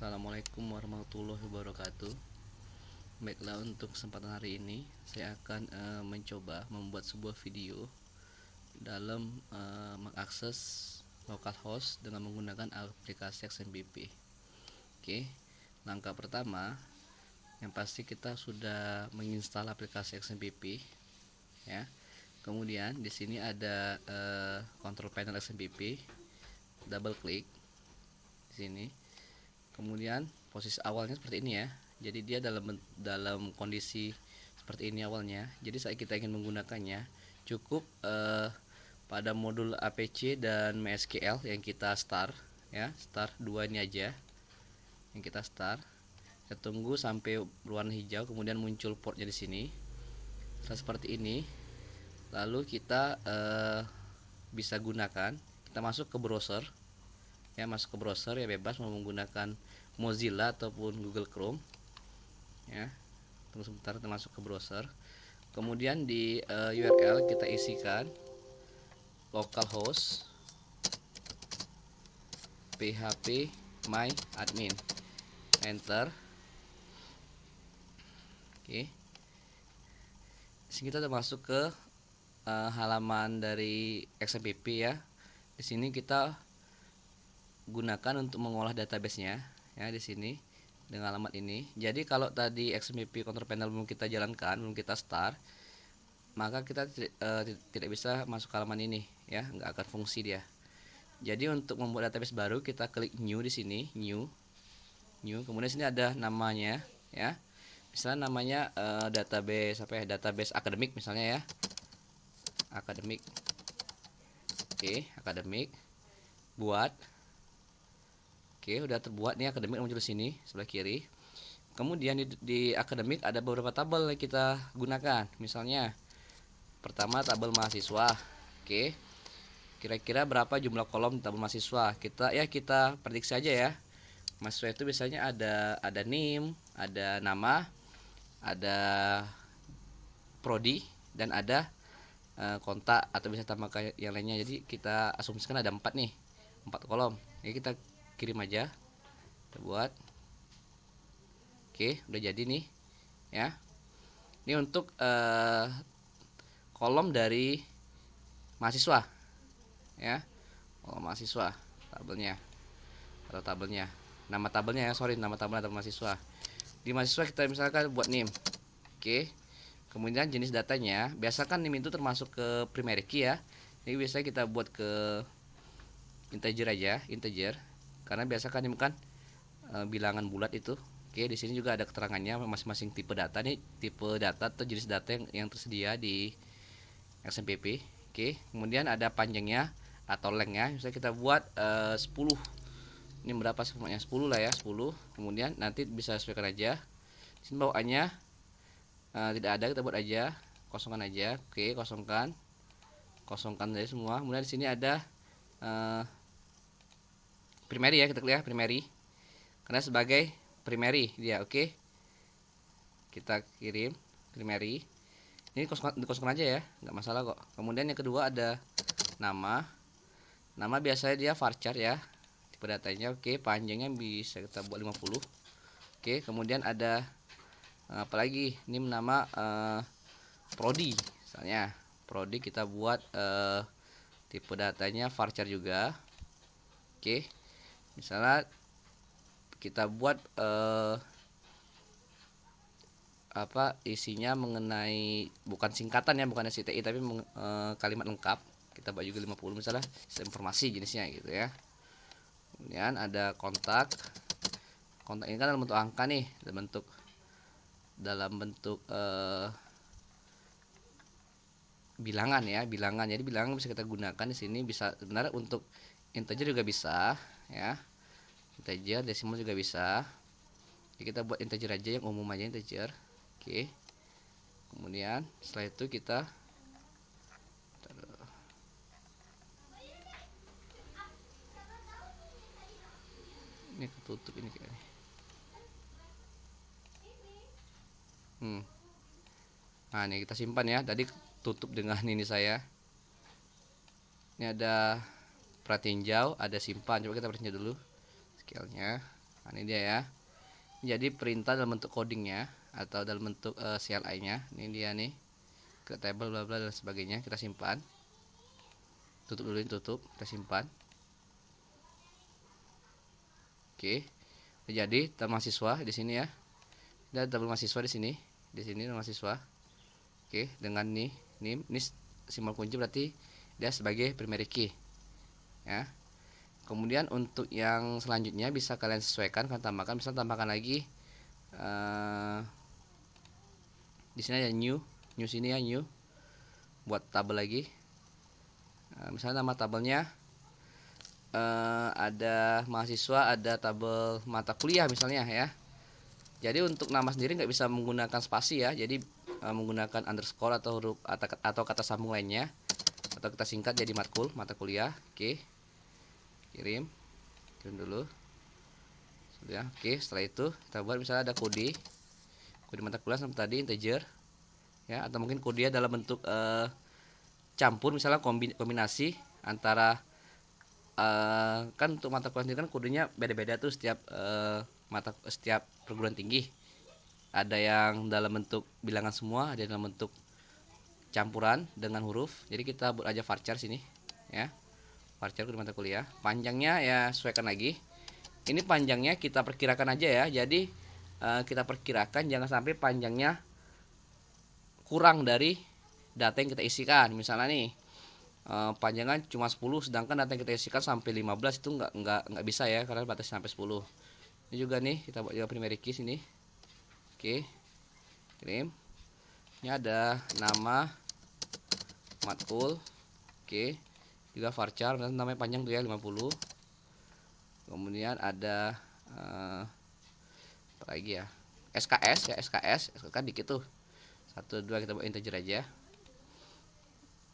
Assalamualaikum warahmatullahi wabarakatuh. Baiklah, untuk kesempatan hari ini saya akan mencoba membuat sebuah video dalam mengakses localhost dengan menggunakan aplikasi XMPP. Oke, langkah pertama yang pasti kita sudah menginstal aplikasi XMPP ya. Kemudian di sini ada control panel XMPP, double klik di sini. Kemudian posisi awalnya seperti ini ya. Jadi dia dalam kondisi seperti ini awalnya. Jadi saat kita ingin menggunakannya cukup pada modul APC dan MySQL yang kita start ya, start 2 ini aja yang kita start. Kita tunggu sampai berwarna hijau, kemudian muncul portnya di sini. Seperti ini. Lalu kita bisa gunakan, kita masuk ke browser ya, masuk ke browser ya, bebas mau menggunakan Mozilla ataupun Google Chrome ya. Tunggu sebentar, kita masuk ke browser, kemudian di URL kita isikan localhost php my admin, enter. Oke, sini kita udah masuk ke halaman dari XMPP ya. Di sini kita gunakan untuk mengolah database-nya ya, di sini dengan alamat ini. Jadi kalau tadi XMPP control panel belum kita jalankan, belum kita start, maka kita tidak bisa masuk ke halaman ini ya, nggak akan fungsi dia. Jadi untuk membuat database baru kita klik new di sini, new. Kemudian sini ada namanya ya. Misalnya namanya database apa ya, database akademik misalnya ya. Akademik. Oke, akademik. Buat. Oke, udah terbuat nih akademik, muncul di sini sebelah kiri. Kemudian di akademik ada beberapa tabel yang kita gunakan. Misalnya pertama tabel mahasiswa. Oke. Kira-kira berapa jumlah kolom di tabel mahasiswa? Kita prediksi aja ya. Mahasiswa itu biasanya ada NIM, ada nama, ada prodi, dan ada kontak atau bisa tambahkan yang lainnya. Jadi kita asumsikan ada 4 nih, 4 kolom. Jadi kita kirim aja, kita buat. Oke, udah jadi nih ya. Ini untuk kolom dari mahasiswa ya, kolom mahasiswa, tabelnya atau tabelnya, nama tabelnya ya, nama tabel atau mahasiswa. Di mahasiswa kita misalkan buat NIM. Oke, kemudian jenis datanya, biasakan NIM itu termasuk ke primary key ya. Jadi biasanya kita buat ke integer aja, integer. Karena biasa kan ini kan bilangan bulat itu. Oke, di sini juga ada keterangannya masing-masing tipe data nih, tipe data atau jenis data yang tersedia di XMPP. Oke, kemudian ada panjangnya atau lengthnya. Misalnya kita buat 10. Ini berapa semuanya? 10 lah ya, 10. Kemudian nanti bisa sesuaikan aja. Di sini bawaannya tidak ada, kita buat aja, kosongkan aja. Oke, kosongkan aja semua. Kemudian di sini ada primary ya, kita klik ya, primary karena sebagai primary dia. Oke, kita kirim primary, ini dikosongkan aja ya, nggak masalah kok. Kemudian yang kedua ada nama biasanya dia varchar ya, tipe datanya. Oke, panjangnya bisa kita buat 50. Oke, kemudian ada apalagi ini nama prodi, misalnya prodi kita buat tipe datanya varchar juga. Oke, misalnya kita buat isinya mengenai, bukan singkatan ya, bukan SCTI, tapi kalimat lengkap. Kita buat juga 50 misalnya, informasi jenisnya gitu ya. Kemudian ada kontak ini kan dalam bentuk angka nih, dalam bentuk bilangan ya, Jadi bilangan bisa kita gunakan di sini, bisa sebenarnya untuk integer juga bisa ya, integer, desimal juga bisa. Jadi kita buat integer aja, yang umum aja, integer. Oke, kemudian setelah itu kita ini ketutup ini kayaknya. Nah, ini kita simpan ya, tadi tutup dengan ini saya. Ini ada pratinjau, ada simpan. Coba kita pratinjau dulu scale-nya. Nah, ini dia ya. Jadi perintah dalam bentuk codingnya atau dalam bentuk CLI-nya. Ini dia nih. Create table bla bla dan sebagainya. Kita simpan. Tutup dulu, tutup. Kita simpan. Oke. Jadi tabel mahasiswa di sini ya. Dan tabel mahasiswa di sini. Di sini mahasiswa. Oke, dengan ini simbol kunci berarti dia sebagai primary key. Ya. Kemudian untuk yang selanjutnya bisa kalian sesuaikan, kalian tambahkan, bisa tambahkan lagi di sini ada new sini ya, new buat tabel lagi. Misalnya nama tabelnya ada mahasiswa, ada tabel mata kuliah misalnya ya. Jadi untuk nama sendiri nggak bisa menggunakan spasi ya, jadi menggunakan underscore atau huruf atau kata sambung lainnya, atau kita singkat jadi matkul, mata kuliah. Oke. Kirim dulu ya. Oke, setelah itu kita buat misalnya ada kode mata kuliah sama tadi integer ya, atau mungkin kode dalam bentuk campur, misalnya kombinasi antara kan untuk mata kuliah ini kan kodenya beda-beda tuh setiap setiap perguruan tinggi. Ada yang dalam bentuk bilangan semua, ada dalam bentuk campuran dengan huruf. Jadi kita buat aja varchar sini ya. Varchar kode mata kuliah. Panjangnya ya sesuaikan lagi. Ini panjangnya kita perkirakan aja ya. Jadi kita perkirakan jangan sampai panjangnya kurang dari data yang kita isikan. Misalnya nih panjangan cuma 10, sedangkan data yang kita isikan sampai 15, itu nggak bisa ya, karena batasnya sampai 10. Ini juga nih kita buat juga primary key sini. Oke. Kirim. Ini ada nama matkul. Oke. Juga varchar, namanya panjang tuh ya 50. Kemudian ada apa lagi ya, SKS ya, SKS kan dikit tuh, 1 2 kita buat integer aja.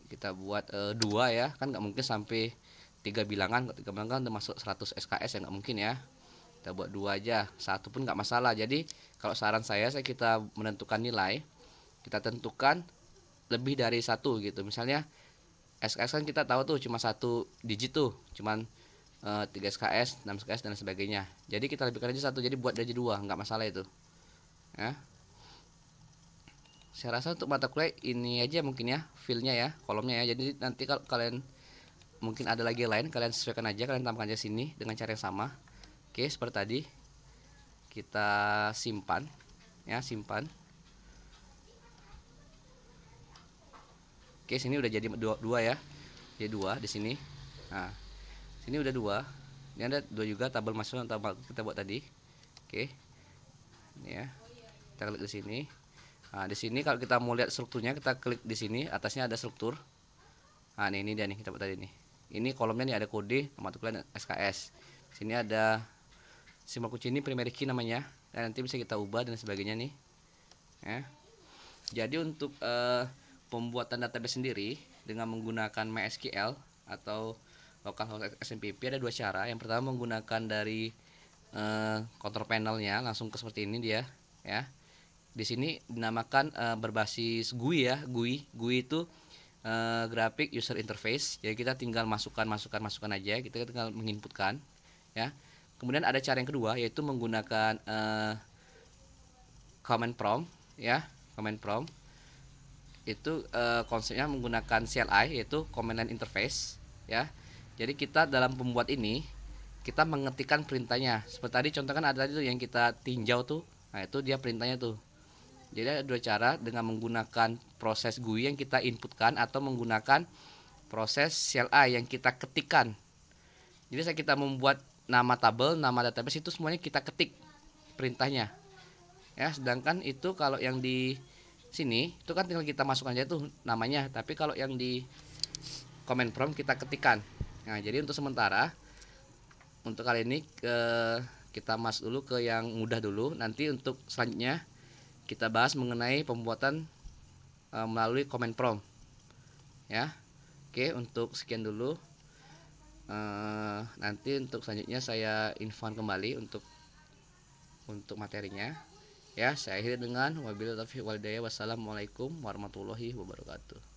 Kita buat 2 ya, kan nggak mungkin sampai 3 bilangan. 3 bilangan udah masuk 100 SKS ya, nggak mungkin ya. Kita buat 2 aja, 1 pun nggak masalah. Jadi kalau saran saya kita menentukan nilai, kita tentukan lebih dari 1 gitu. Misalnya SKS kan kita tahu tuh cuma 1 digit tuh, cuman 3 SKS, 6 SKS dan sebagainya. Jadi kita lebihkan aja 1, jadi buat aja 2, nggak masalah itu ya. Saya rasa untuk mata kuliah ini aja mungkin ya, filenya ya, kolomnya ya. Jadi nanti kalau kalian mungkin ada lagi lain, kalian sesuaikan aja, kalian tambahkan aja sini dengan cara yang sama. Oke, seperti tadi. Kita simpan ya, simpan. Oke, sini udah jadi 2 ya. Jadi 2 di sini. Nah, sini udah 2. Ini ada 2 juga tabel masuk yang tabel kita buat tadi. Oke. Ini ya. Kita klik di sini. Nah, di sini kalau kita mau lihat strukturnya, kita klik di sini, atasnya ada struktur. Nah, ini dia nih kita buat tadi nih. Ini kolomnya nih ada kode, nama tulisan SKS. Sini ada simbol kunci, ini primary key namanya. Dan nanti bisa kita ubah dan sebagainya nih. Ya. Jadi untuk pembuatan database sendiri dengan menggunakan MySQL atau localhost SMPP ada 2 cara. Yang pertama menggunakan dari control panelnya langsung ke seperti ini dia ya. Di sini dinamakan berbasis GUI ya. GUI itu graphic user interface. Jadi kita tinggal masukkan aja, kita tinggal menginputkan ya. Kemudian ada cara yang kedua, yaitu menggunakan command prompt ya. Command prompt itu konsepnya menggunakan CLI, yaitu command line interface ya. Jadi kita dalam pembuat ini kita mengetikkan perintahnya. Seperti tadi contoh kan ada tuh yang kita tinjau tuh. Nah, itu dia perintahnya tuh. Jadi ada 2 cara, dengan menggunakan proses GUI yang kita inputkan atau menggunakan proses CLI yang kita ketikkan. Jadi saat kita membuat nama tabel, nama database itu semuanya kita ketik perintahnya. Ya, sedangkan itu kalau yang di sini itu kan tinggal kita masukkan aja tuh namanya, tapi kalau yang di command prompt kita ketikkan. Nah, jadi untuk sementara untuk kali ini kita masuk dulu ke yang mudah dulu. Nanti untuk selanjutnya kita bahas mengenai pembuatan melalui command prompt ya. Oke, untuk sekian dulu. Nanti untuk selanjutnya saya infokan kembali untuk materinya. Ya, saya akhiri dengan wabillahi taufiq wal hidayah. Wassalamualaikum warahmatullahi wabarakatuh.